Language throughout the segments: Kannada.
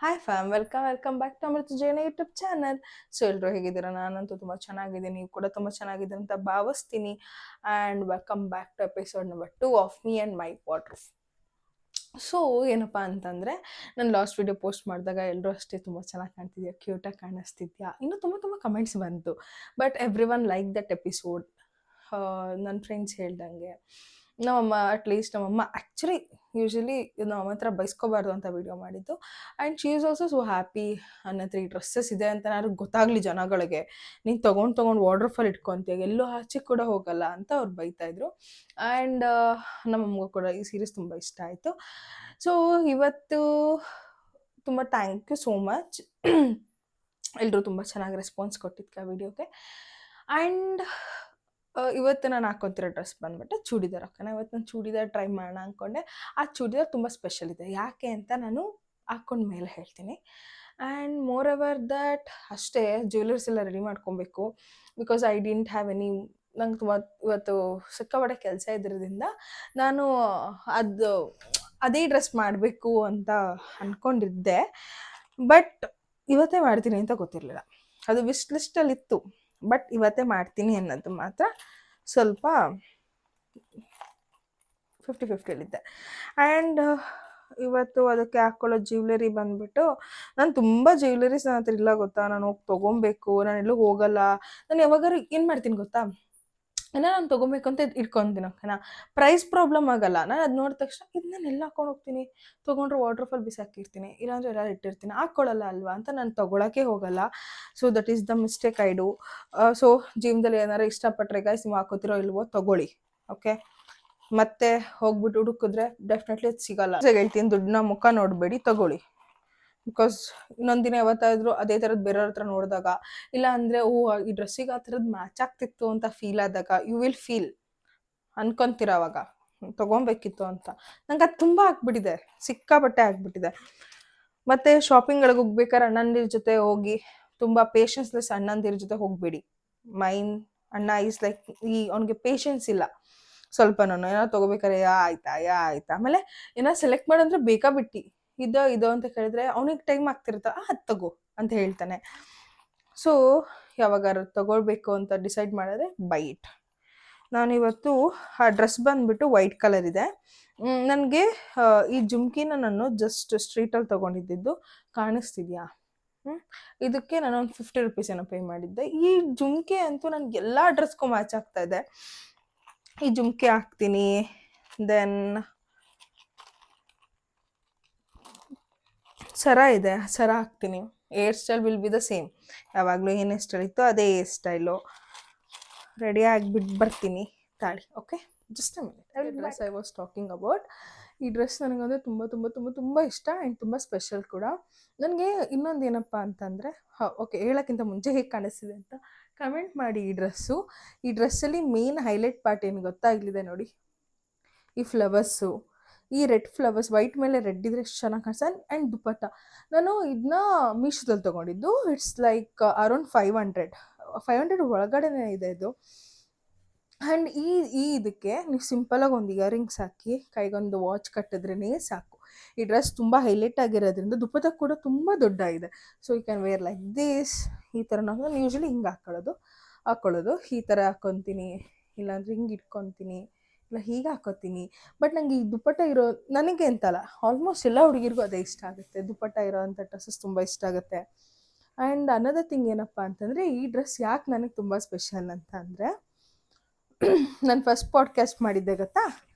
Hi fam, welcome back to Amrutha Jain YouTube channel. So ಎಲ್ಲರೂ ಹೇಗಿದ್ದೀರಾ? ನಾನಂತೂ ತುಂಬ ಚೆನ್ನಾಗಿದ್ದೀನಿ, ನೀವು ಕೂಡ ತುಂಬ ಚೆನ್ನಾಗಿದ್ದೀರ ಅಂತ ಭಾವಿಸ್ತೀನಿ. And welcome back to episode number 2 of me and my water. So ಏನಪ್ಪ ಅಂತಂದರೆ, ನಾನು ಲಾಸ್ಟ್ ವಿಡಿಯೋ ಪೋಸ್ಟ್ ಮಾಡಿದಾಗ ಎಲ್ಲರೂ ಅಷ್ಟೇ ತುಂಬ ಚೆನ್ನಾಗಿ ಕಾಣ್ತಿದ್ಯಾ, ಕ್ಯೂಟಾಗಿ ಕಾಣಿಸ್ತಿದ್ಯಾ, ಇನ್ನೂ ತುಂಬ ತುಂಬ ಕಮೆಂಟ್ಸ್ ಬಂತು. But every one like that episode. ನನ್ನ ಫ್ರೆಂಡ್ಸ್ ಹೇಳ್ದಂಗೆ ನಮ್ಮಮ್ಮ, ಅಟ್ಲೀಸ್ಟ್ ನಮ್ಮಮ್ಮ ಆ್ಯಕ್ಚುಲಿ ಯೂಶ್ವಲಿ ನಮ್ಮ ಹತ್ರ ಬೈಸ್ಕೋಬಾರ್ದು ಅಂತ ವೀಡಿಯೋ ಮಾಡಿದ್ದು. And she is also so happy. ನನ್ನ ಹತ್ರ ಈ ಡ್ರೆಸ್ಸಸ್ ಇದೆ ಅಂತ ಯಾರು ಗೊತ್ತಾಗಲಿ ಜನಗಳಿಗೆ, ನೀನು ತೊಗೊಂಡು ವಾರ್ಡ್ರೋಬಲ್ಲಿ ಇಟ್ಕೊತೀಯ, ಎಲ್ಲೂ ಆಚೆ ಕೂಡ ಹೋಗಲ್ಲ ಅಂತ ಅವ್ರು ಬೈತಾಯಿದ್ರು. ಆ್ಯಂಡ್ ನಮ್ಮಮ್ಮಗೂ ಕೂಡ ಈ ಸೀರೀಸ್ ತುಂಬ ಇಷ್ಟ ಆಯಿತು. ಸೊ ಇವತ್ತು ತುಂಬ ಥ್ಯಾಂಕ್ ಯು ಸೋ ಮಚ್. ಎಲ್ಲರೂ ತುಂಬ ಚೆನ್ನಾಗಿ ರೆಸ್ಪಾನ್ಸ್ ಕೊಟ್ಟಿದ್ದಕ್ಕೆ ಆ ವಿಡಿಯೋಗೆ. ಆ್ಯಂಡ್ ಇವತ್ತು ನಾನು ಹಾಕ್ಕೊತಿರೋ ಡ್ರೆಸ್ ಬಂದ್ಬಿಟ್ಟು ಚೂಡಿದಾರ್ ಹಾಕೋಣ. ಇವತ್ತು ನಾನು ಚೂಡಿದಾರ್ ಟ್ರೈ ಮಾಡೋಣ ಅಂದ್ಕೊಂಡೆ. ಆ ಚೂಡಿದಾರ್ ತುಂಬ ಸ್ಪೆಷಲ್ ಇದೆ, ಯಾಕೆ ಅಂತ ನಾನು ಹಾಕ್ಕೊಂಡ ಮೇಲೆ ಹೇಳ್ತೀನಿ. ಆ್ಯಂಡ್ ಮೋರ್ ಎವರ್ ದಟ್ ಅಷ್ಟೇ ಜ್ಯುವೆಲರ್ಸ್ ಎಲ್ಲ ರೆಡಿ ಮಾಡ್ಕೊಬೇಕು. Because I didn't have any, ನಂಗೆ ತುಂಬ ಇವತ್ತು ಸಿಕ್ಕಾಪಟ್ಟೆ ಕೆಲಸ ಇದ್ದಿರೋದ್ರಿಂದ ನಾನು ಅದೇ ಡ್ರೆಸ್ ಮಾಡಬೇಕು ಅಂತ ಅಂದ್ಕೊಂಡಿದ್ದೆ. ಬಟ್ ಇವತ್ತೇ ಮಾಡ್ತೀನಿ ಅಂತ ಗೊತ್ತಿರಲಿಲ್ಲ, ಅದು ವಿಶ್ ಲಿಸ್ಟಲ್ಲಿತ್ತು. ಬಟ್ ಇವತ್ತೇ ಮಾಡ್ತೀನಿ ಅನ್ನೋದು ಮಾತ್ರ ಸ್ವಲ್ಪ 50-50 ಆ್ಯಂಡ್ ಇವತ್ತು ಅದಕ್ಕೆ ಹಾಕ್ಕೊಳ್ಳೋ ಜ್ಯುವೆಲರಿ ಬಂದುಬಿಟ್ಟು, ನಾನು ತುಂಬ ಜ್ಯುವೆಲರೀಸ್ ನನ್ನ ಹತ್ರ ಇಲ್ಲ ಗೊತ್ತಾ. ನಾನು ಹೋಗಿ ತೊಗೊಬೇಕು, ನಾನು ಎಲ್ಲೂ ಹೋಗಲ್ಲ. ನಾನು ಯಾವಾಗಾರು ಏನು ಮಾಡ್ತೀನಿ ಗೊತ್ತಾ, ನಾನು ತೊಗೊಬೇಕು ಅಂತ ಇಟ್ಕೊತೀನಿ, ಓಕೆನಾ. ಪ್ರೈಸ್ ಪ್ರಾಬ್ಲಮ್ ಆಗಲ್ಲ. ನಾನು ಅದು ನೋಡಿದ ತಕ್ಷಣ ಇದು ನಾನು ಎಲ್ಲ ಹಾಕೊಂಡು ಹೋಗ್ತೀನಿ, ತೊಗೊಂಡ್ರೆ ವಾರ್ಡ್ರೋಬಲ್ಲಿ ಬಿಸಾಕಿರ್ತೀನಿ, ಇಲ್ಲಾಂದರೆ ಎಲ್ಲ ಇಟ್ಟಿರ್ತೀನಿ, ಹಾಕ್ಕೊಳ್ಳಲ್ಲ ಅಲ್ವಾ ಅಂತ ನಾನು ತೊಗೊಳಕ್ಕೆ ಹೋಗಲ್ಲ. So that is the mistake I do. So ಜೀವನದಲ್ಲಿ ಏನಾರು ಇಷ್ಟಪಟ್ಟರೆ ಗೈಸ್, ನೀವು ಹಾಕೋತಿರೋ ಇಲ್ವೋ ತೊಗೊಳ್ಳಿ, ಓಕೆ. ಮತ್ತೆ ಹೋಗ್ಬಿಟ್ಟು ಹುಡುಕಿದ್ರೆ ಡೆಫಿನೆಟ್ಲಿ ಅದು ಸಿಗಲ್ಲ. ಹೇಳ್ತೀನಿ, ದುಡ್ಡನ್ನ ಮುಖ ನೋಡಬೇಡಿ, ತೊಗೊಳ್ಳಿ. ಬಿಕಾಸ್ ಇನ್ನೊಂದಿನ ಯಾವತ್ತಾದರೂ ಅದೇ ಥರದ್ದು ಬೇರೆಯವ್ರ ಹತ್ರ ನೋಡಿದಾಗ, ಇಲ್ಲ ಅಂದರೆ ಓ ಈ ಡ್ರೆಸ್ಸಿಗೆ ಆ ಥರದ್ದು ಮ್ಯಾಚ್ ಆಗ್ತಿತ್ತು ಅಂತ ಫೀಲ್ ಆದಾಗ, ಯು ವಿಲ್ ಫೀಲ್ ಅನ್ಕೊಂತೀರ ಅವಾಗ ತೊಗೊಬೇಕಿತ್ತು ಅಂತ. ನಂಗೆ ಅದು ತುಂಬ ಆಗ್ಬಿಟ್ಟಿದೆ, ಸಿಕ್ಕಾಪಟ್ಟೆ ಆಗ್ಬಿಟ್ಟಿದೆ. ಮತ್ತು ಶಾಪಿಂಗ್ಗಳಿಗೆ ಹೋಗ್ಬೇಕಾದ್ರೆ ಅಣ್ಣಂದಿರ ಜೊತೆ ಹೋಗಿ, ತುಂಬ ಪೇಷನ್ಸ್ಲೆಸ್ ಅಣ್ಣಂದಿರ ಜೊತೆ ಹೋಗಬೇಡಿ. ಮೈನ್ ಅಣ್ಣ ಈಸ್ ಲೈಕ್, ಅವ್ನಿಗೆ ಪೇಷನ್ಸ್ ಇಲ್ಲ ಸ್ವಲ್ಪನೂ. ಏನೋ ತೊಗೋಬೇಕಾರೆ ಆಯ್ತಾ ಆಮೇಲೆ ಏನೋ ಸೆಲೆಕ್ಟ್ ಮಾಡಂದ್ರೆ ಬೇಕಾಬಿಟ್ಟು ಇದೋ ಅಂತ ಕೇಳಿದ್ರೆ ಅವನಿಗೆ ಟೈಮ್ ಆಗ್ತಿರುತ್ತ, ಅದು ತಗೋ ಅಂತ ಹೇಳ್ತಾನೆ. ಸೊ ಯಾವಾಗಾರು ತಗೊಳ್ಬೇಕು ಅಂತ ಡಿಸೈಡ್ ಮಾಡಿದ್ರೆ ಬೈ ಇಟ್. ನಾನಿವತ್ತು ಆ ಡ್ರೆಸ್ ಬಂದುಬಿಟ್ಟು ವೈಟ್ ಕಲರ್ ಇದೆ. ನನಗೆ ಈ ಜುಮ್ಕಿನ ನಾನು ಜಸ್ಟ್ ಸ್ಟ್ರೀಟಲ್ಲಿ ತೊಗೊಂಡಿದ್ದು, ಕಾಣಿಸ್ತಿದ್ಯಾ? ಇದಕ್ಕೆ ನಾನು ಒಂದು 50 ರೂಪೀಸ್ ಏನೋ ಪೇ ಮಾಡಿದ್ದೆ. ಈ ಜುಮ್ಕೆ ಅಂತೂ ನನಗೆ ಎಲ್ಲ ಡ್ರೆಸ್ಗೂ ಮ್ಯಾಚ್ ಆಗ್ತಾ ಇದೆ. ಈ ಜುಮ್ಕೆ ಹಾಕ್ತೀನಿ, ದೆನ್ ಸರ ಇದೆ, ಸರ ಹಾಕ್ತೀನಿ. Air style will be the same, ಯಾವಾಗಲೂ ಏನು ಹೇರ್ ಸ್ಟೈಲ್ ಇತ್ತು ಅದೇ ಹೇರ್ ಸ್ಟೈಲು. ರೆಡಿ ಆಗಿಬಿಟ್ಟು ಬರ್ತೀನಿ, ತಾಳಿ. Okay, just a minute. Dress I was talking about, ಈ ಡ್ರೆಸ್ ನನಗಂದರೆ ತುಂಬ ತುಂಬ ತುಂಬ ತುಂಬ ಇಷ್ಟ ಆ್ಯಂಡ್ ತುಂಬ ಸ್ಪೆಷಲ್ ಕೂಡ. ನನಗೆ ಇನ್ನೊಂದು ಏನಪ್ಪ ಅಂತಂದರೆ, ಓಕೆ, ಹೇಳೋಕ್ಕಿಂತ ಮುಂಚೆ ಹೇಗೆ ಕಾಣಿಸ್ತಿದೆ ಅಂತ ಕಮೆಂಟ್ ಮಾಡಿ. ಈ ಡ್ರೆಸ್ಸಲ್ಲಿ ಮೇನ್ ಹೈಲೈಟ್ ಪಾರ್ಟ್ ಏನು ಗೊತ್ತಾ? ಇಲ್ಲಿದೆ ನೋಡಿ, ಈ ಫ್ಲವರ್ಸು, ಈ ರೆಡ್ ಫ್ಲವರ್ಸ್, ವೈಟ್ ಮೇಲೆ ರೆಡ್ ಇದ್ರೆ ಎಷ್ಟು ಚೆನ್ನಾಗಿ ಕಾಣಿಸ್ತದೆ. ಆ್ಯಂಡ್ ದುಪ್ಪಟ್ಟ ನಾನು ಇದನ್ನ ಮೀಶೋದಲ್ಲಿ ತೊಗೊಂಡಿದ್ದು. ಇಟ್ಸ್ ಲೈಕ್ ಅರೌಂಡ್ 500 ಒಳಗಡೆನೇ ಇದೆ ಇದು. ಆ್ಯಂಡ್ ಇದಕ್ಕೆ ನೀವು ಸಿಂಪಲಾಗಿ ಒಂದು ಇಯರಿಂಗ್ಸ್ ಹಾಕಿ ಕೈಗೊಂದು ವಾಚ್ ಕಟ್ಟಿದ್ರೇ ಸಾಕು. ಈ ಡ್ರೆಸ್ ತುಂಬ ಹೈಲೈಟ್ ಆಗಿರೋದ್ರಿಂದ ದುಪ್ಪಟ್ಟ ಕೂಡ ತುಂಬ ದೊಡ್ಡ ಇದೆ. So you can wear like this. ಈ ಥರ ನಾನು ಯೂಶ್ವಲಿ ಹಿಂಗೆ ಹಾಕ್ಕೊಳ್ಳೋದು ಈ ಥರ ಹಾಕ್ಕೊತೀನಿ, ಇಲ್ಲಾಂದರೆ ಹಿಂಗೆ ಇಟ್ಕೊತೀನಿ, ಇಲ್ಲ ಹೀಗೆ ಹಾಕೋತೀನಿ. ಬಟ್ ನನಗೆ ಈ ದುಪ್ಪಟ್ಟ ಇರೋ, ನನಗೆ ಅಂತಲ್ಲ, ಆಲ್ಮೋಸ್ಟ್ ಎಲ್ಲ ಹುಡುಗಿರಿಗೂ ಅದೇ ಇಷ್ಟ ಆಗುತ್ತೆ. ದುಪ್ಪಟ್ಟ ಇರೋ ಅಂಥ ಡ್ರೆಸ್ಸಸ್ ತುಂಬ ಇಷ್ಟ ಆಗುತ್ತೆ. ಆ್ಯಂಡ್ ಅನದರ್ ಥಿಂಗ್ ಏನಪ್ಪ ಅಂತಂದರೆ, ಈ ಡ್ರೆಸ್ ಯಾಕೆ ನನಗೆ ತುಂಬ ಸ್ಪೆಷಲ್ ಅಂತ ಅಂದರೆ, ನಾನು ಫಸ್ಟ್ ಪಾಡ್ಕಾಸ್ಟ್ ಮಾಡಿದ್ದೆ ಗೊತ್ತಾ,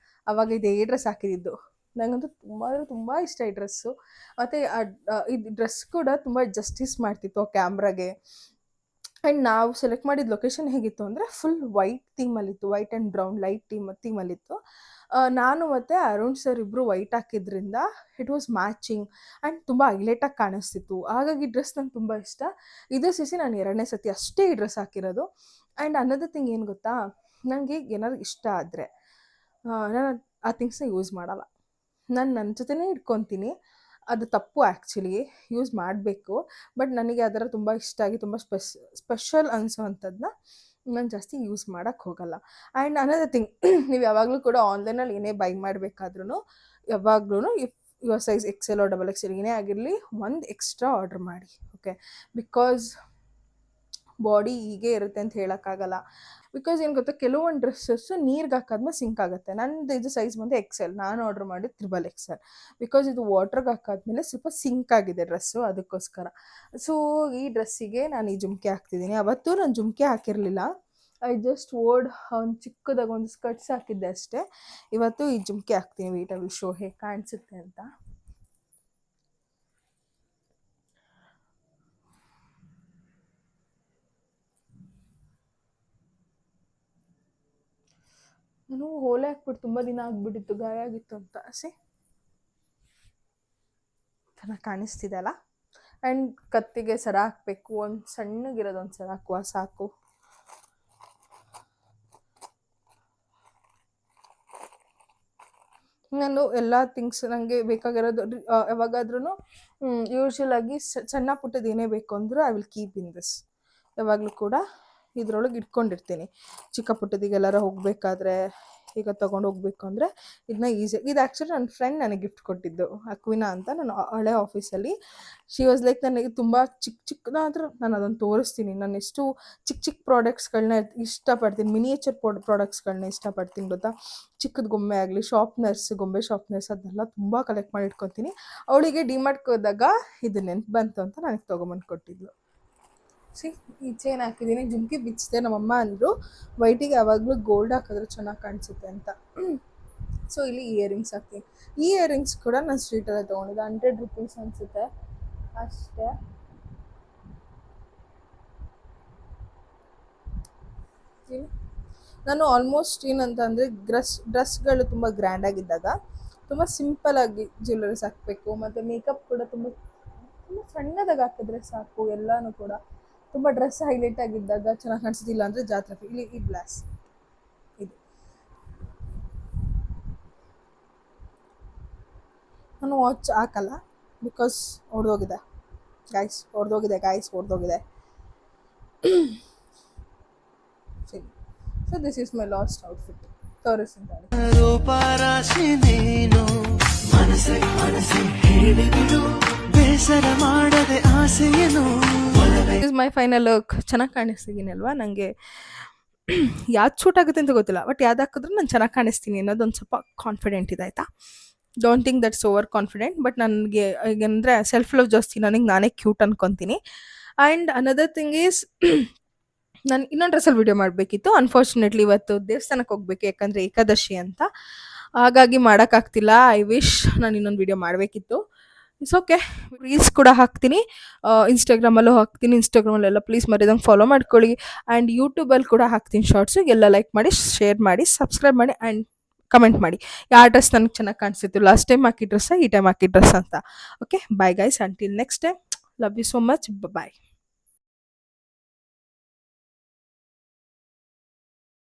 ಆವಾಗ ಇದೇ ಡ್ರೆಸ್ ಹಾಕಿದ್ದು. ನನಗಂತೂ ತುಂಬ ಇಷ್ಟ ಈ ಡ್ರೆಸ್ಸು. ಮತ್ತು ಈ ಡ್ರೆಸ್ ಕೂಡ ತುಂಬ ಜಸ್ಟಿಸ್ ಮಾಡ್ತಿತ್ತು ಆ ಕ್ಯಾಮ್ರಾಗೆ. ಆ್ಯಂಡ್ ನಾವು ಸೆಲೆಕ್ಟ್ ಮಾಡಿದ ಲೊಕೇಶನ್ ಹೇಗಿತ್ತು ಅಂದರೆ, ಫುಲ್ ವೈಟ್ ಥೀಮಲ್ಲಿತ್ತು, ವೈಟ್ ಆ್ಯಂಡ್ ಬ್ರೌನ್ ಲೈಟ್ ಥೀಮಲ್ಲಿತ್ತು. ನಾನು ಮತ್ತು ಅರುಣ್ ಸರ್ ಇಬ್ಬರು ವೈಟ್ ಹಾಕಿದ್ರಿಂದ ಇಟ್ ವಾಸ್ ಮ್ಯಾಚಿಂಗ್ ಆ್ಯಂಡ್ ತುಂಬ ಹೈಲೈಟಾಗಿ ಕಾಣಿಸ್ತಿತ್ತು. ಹಾಗಾಗಿ ಈ ಡ್ರೆಸ್ ನಂಗೆ ತುಂಬ ಇಷ್ಟ. ಇದೇ ಸಿಸಿ ನಾನು 2ನೇ ಸತಿ ಅಷ್ಟೇ ಈ ಡ್ರೆಸ್ ಹಾಕಿರೋದು. ಆ್ಯಂಡ್ ಅನ್ನೋದು ಥಿಂಗ್ ಏನು ಗೊತ್ತಾ, ನನಗೆ ಏನಾದ್ರು ಇಷ್ಟ ಆದರೆ ನಾನು ಆ ಥಿಂಗ್ಸ್ನ ಯೂಸ್ ಮಾಡಲ್ಲ, ನಾನು ನನ್ನ ಜೊತೆನೇ ಇಟ್ಕೊತೀನಿ. ಅದು ತಪ್ಪು ಆ್ಯಕ್ಚುಲಿ, ಯೂಸ್ ಮಾಡಬೇಕು. ಬಟ್ ನನಗೆ ಅದರ ತುಂಬ ಇಷ್ಟ ಆಗಿ ತುಂಬ ಸ್ಪೆಷಲ್ ಅನಿಸೋವಂಥದ್ದನ್ನ ನಾನು ಜಾಸ್ತಿ ಯೂಸ್ ಮಾಡೋಕ್ಕೆ ಹೋಗಲ್ಲ. ಆ್ಯಂಡ್ ಅನ್ನೋದು ಥಿಂಗ್, ನೀವು ಯಾವಾಗಲೂ ಕೂಡ ಆನ್ಲೈನಲ್ಲಿ ಏನೇ ಬೈ ಮಾಡಬೇಕಾದ್ರೂ ಯಾವಾಗ್ಲೂ if your size XL or double XL ಏನೇ ಆಗಿರಲಿ ಒಂದು ಎಕ್ಸ್ಟ್ರಾ ಆರ್ಡರ್ ಮಾಡಿ. ಓಕೆ, ಬಿಕಾಸ್ ಬಾಡಿ ಹೀಗೆ ಇರುತ್ತೆ ಅಂತ ಹೇಳೋಕ್ಕಾಗಲ್ಲ. ಬಿಕಾಸ್ ಏನು ಗೊತ್ತಾ, ಕೆಲವೊಂದು ಡ್ರೆಸ್ಸಸ್ಸು ನೀರಿಗೆ ಹಾಕಾದ್ಮೇಲೆ ಸಿಂಕ್ ಆಗುತ್ತೆ. ನಂದು ಇದು ಸೈಜ್ ಬಂದು ಎಕ್ಸೆಲ್, ನಾನು ಆರ್ಡರ್ ಮಾಡಿ ತ್ರಿಬಲ್ ಎಕ್ಸೆಲ್. ಬಿಕಾಸ್ ಇದು ವಾಟ್ರಿಗೆ ಹಾಕಾದ್ಮೇಲೆ ಸ್ವಲ್ಪ ಸಿಂಕ್ ಆಗಿದೆ ಡ್ರೆಸ್ಸು, ಅದಕ್ಕೋಸ್ಕರ. ಸೊ ಈ ಡ್ರೆಸ್ಸಿಗೆ ನಾನು ಈ ಜುಮ್ಕಿ ಹಾಕ್ತಿದ್ದೀನಿ. ಅವತ್ತು ನಾನು ಜುಮ್ಕಿ ಹಾಕಿರಲಿಲ್ಲ, ಐ ಜಸ್ಟ್ ಓಡ್ ಒಂದು ಚಿಕ್ಕದಾಗಿ ಒಂದು ಸ್ಕರ್ಟ್ಸ್ ಹಾಕಿದ್ದೆ ಅಷ್ಟೇ. ಇವತ್ತು ಈ ಜುಮ್ಕಿ ಹಾಕ್ತೀನಿ. ವೇಟ್ ಐ ವಿಲ್ ಶೋ ಹೇಗೆ ಕಾಣಿಸುತ್ತೆ ಅಂತ. ನಾನು ಹೋಲೆ ಹಾಕ್ಬಿಟ್ಟು ತುಂಬ ದಿನ ಆಗ್ಬಿಟ್ಟಿತ್ತು, ಗಾಯ ಆಗಿತ್ತು ಅಂತ. ಚೆನ್ನಾಗಿ ಕಾಣಿಸ್ತಿದೆ ಅಲ್ಲ. ಆ್ಯಂಡ್ ಕತ್ತಿಗೆ ಸರ ಹಾಕಬೇಕು, ಒಂದು ಸಣ್ಣಗಿರೋದು ಒಂದು ಸರ ಹಾಕುವ ಸಾಕು. ನಾನು ಎಲ್ಲ ಥಿಂಗ್ಸ್ ನನಗೆ ಬೇಕಾಗಿರೋದು ಯಾವಾಗಾದ್ರೂ ಯೂಶ್ವಲಾಗಿ ಸಣ್ಣ ಪುಟ್ಟದ್ದು ಏನೇ ಬೇಕು ಅಂದರೂ I will keep in this. ಯಾವಾಗಲೂ ಕೂಡ ಇದ್ರೊಳಗೆ ಇಟ್ಕೊಂಡಿರ್ತೀನಿ. ಚಿಕ್ಕ ಪುಟ್ಟದಿಗೆಲ್ಲರ ಹೋಗಬೇಕಾದ್ರೆ, ಈಗ ತೊಗೊಂಡು ಹೋಗ್ಬೇಕು ಅಂದರೆ ಇದನ್ನ ಈಸಿ. ಇದು ಆ್ಯಕ್ಚುಲಿ ನನ್ನ ಫ್ರೆಂಡ್ ನನಗೆ ಗಿಫ್ಟ್ ಕೊಟ್ಟಿದ್ದು, ಅಕ್ವಿನಾ ಅಂತ. ನಾನು ಹಳೆ ಆಫೀಸಲ್ಲಿ ಶಿ ವಾಸ್ ಲೈಕ್, ನನಗೆ ತುಂಬ ಚಿಕ್ಕದಾದ್ರೂ ನಾನು ಅದನ್ನು ತೋರಿಸ್ತೀನಿ. ನಾನು ಎಷ್ಟು ಚಿಕ್ಕ ಚಿಕ್ಕ ಪ್ರಾಡಕ್ಟ್ಸ್ಗಳನ್ನ ಇಷ್ಟಪಡ್ತೀನಿ, ಮಿನಿಯೇಚರ್ ಪ್ರಾಡಕ್ಟ್ಸ್ಗಳನ್ನ ಇಷ್ಟಪಡ್ತೀನಿ ಗೊತ್ತಾ. ಚಿಕ್ಕದ ಗೊಂಬೆ ಆಗಲಿ, ಶಾರ್ಪ್ನರ್ಸ್, ಗೊಂಬೆ ಶಾರ್ಪ್ನರ್ಸ್, ಅದನ್ನೆಲ್ಲ ತುಂಬ ಕಲೆಕ್ಟ್ ಮಾಡಿ ಇಟ್ಕೊತೀನಿ. ಅವಳಿಗೆ ಡಿಮಾರ್ಟ್ಗೆ ಹೋದಾಗ ಇದು ನೆನ್ಪು ಬಂತು ಅಂತ ನನಗೆ ತೊಗೊಂಬಂದು ಕೊಟ್ಟಿದ್ಲು. ಈ ಚೈನ್ ಹಾಕಿದ್ದೀನಿ, ಜುಮ್ಕಿ ಬಿಚ್ಚಿದೆ. ನಮ್ಮಮ್ಮ ಅಂದರು ವೈಟಿಗೆ ಯಾವಾಗಲೂ ಗೋಲ್ಡ್ ಹಾಕಿದ್ರೆ ಚೆನ್ನಾಗಿ ಕಾಣಿಸುತ್ತೆ ಅಂತ. ಸೊ ಇಲ್ಲಿ ಇಯರಿಂಗ್ಸ್ ಹಾಕ್ತೀನಿ. ಈ ಇಯರಿಂಗ್ಸ್ ಕೂಡ ನಾನು ಸ್ಟ್ರೀಟಲ್ಲೇ ತೊಗೊಂಡಿದ್ದೆ, 100 ರುಪೀಸ್ ಅನಿಸುತ್ತೆ ಅಷ್ಟೇ. ನಾನು ಆಲ್ಮೋಸ್ಟ್ ಏನಂತ ಅಂದರೆ ಡ್ರೆಸ್ಗಳು ತುಂಬ ಗ್ರ್ಯಾಂಡಾಗಿದ್ದಾಗ ತುಂಬ ಸಿಂಪಲಾಗಿ ಜ್ಯುವೆಲರೀಸ್ ಹಾಕಬೇಕು, ಮತ್ತು ಮೇಕಪ್ ಕೂಡ ತುಂಬ ಸಣ್ಣದಾಗಿ ಹಾಕಿದ್ರೆ ಸಾಕು. ಎಲ್ಲನೂ ಕೂಡ ತುಂಬ ಡ್ರೆಸ್ ಹೈಲೈಟ್ ಆಗಿದ್ದಾಗ ಚೆನ್ನಾಗಿ ಕಾಣಿಸೋದಿಲ್ಲ ಅಂದರೆ ಜಾತ್ರೆ ಇಲ್ಲಿ ಈ ಗ್ಲಾಸ್ ಇದು ನಾನು ವಾಚ್ ಹಾಕಲ್ಲ, ಬಿಕಾಸ್ ಹೊಡೆದೋಗಿದೆ ಹೊಡೆದೋಗಿದೆ. ಸರಿ, so this is my last outfit. ತೋರಿಸ್ತೀನಿ. Is my final look. ಚೆನ್ನಾಗಿ ಕಾಣಿಸ್ತಿದ್ದೀನಿ ಅಲ್ವಾ? ನನಗೆ ಯಾವ್ದು ಶೂಟ್ ಆಗುತ್ತೆ ಅಂತ ಗೊತ್ತಿಲ್ಲ, ಬಟ್ ಯಾವ್ದು ಹಾಕಿದ್ರೂ ನಾನು ಚೆನ್ನಾಗಿ ಕಾಣಿಸ್ತೀನಿ ಅನ್ನೋದೊಂದು ಸ್ವಲ್ಪ ಕಾನ್ಫಿಡೆಂಟ್ ಇದೆ, ಆಯಿತಾ. Don't think that's over confident, but ನನಗೆ ಈಗಂದರೆ ಸೆಲ್ಫ್ ಲವ್ ಜಾಸ್ತಿ, ನನಗೆ ನಾನೇ ಕ್ಯೂಟ್ ಅನ್ಕೊತೀನಿ. ಆ್ಯಂಡ್ ಅನದರ್ ಥಿಂಗ್ ಈಸ್, ನಾನು ಇನ್ನೊಂದು ಡ್ರೆಸ್ಸಲ್ಲಿ ವೀಡಿಯೋ ಮಾಡಬೇಕಿತ್ತು. ಅನ್ಫಾರ್ಚುನೇಟ್ಲಿ ಇವತ್ತು ದೇವಸ್ಥಾನಕ್ಕೆ ಹೋಗ್ಬೇಕು, ಯಾಕಂದರೆ ಏಕಾದಶಿ ಅಂತ, ಹಾಗಾಗಿ ಮಾಡೋಕ್ಕಾಗ್ತಿಲ್ಲ. ಐ ವಿಶ್ ನಾನು ಇನ್ನೊಂದು ವೀಡಿಯೋ ಮಾಡಬೇಕಿತ್ತು. It's okay. ರೀಲ್ಸ್ ಕೂಡ ಹಾಕ್ತೀನಿ, ಇನ್ಸ್ಟಾಗ್ರಾಮಲ್ಲೂ ಹಾಕ್ತೀನಿ. ಇನ್ಸ್ಟಾಗ್ರಾಮಲ್ಲೆಲ್ಲ ಪ್ಲೀಸ್ ಮರಿದಂಗೆ ಫಾಲೋ ಮಾಡ್ಕೊಳ್ಳಿ. ಆ್ಯಂಡ್ ಯೂಟ್ಯೂಬಲ್ಲಿ ಕೂಡ ಹಾಕ್ತೀನಿ ಶಾರ್ಟ್ಸು. ಎಲ್ಲ ಲೈಕ್ ಮಾಡಿ, ಶೇರ್ ಮಾಡಿ, ಸಬ್ಸ್ಕ್ರೈಬ್ ಮಾಡಿ, ಆ್ಯಂಡ್ ಕಮೆಂಟ್ ಮಾಡಿ ಯಾವ ಡ್ರೆಸ್ ನನಗೆ ಚೆನ್ನಾಗಿ ಕಾಣಿಸ್ತಿತ್ತು, ಲಾಸ್ಟ್ ಟೈಮ್ ಹಾಕಿ ಡ್ರೆಸ್ಸಾ, ಈ ಟೈಮ್ ಹಾಕಿ ಡ್ರೆಸ್ ಅಂತ. Okay, bye guys, until next time. Love you so much, bye.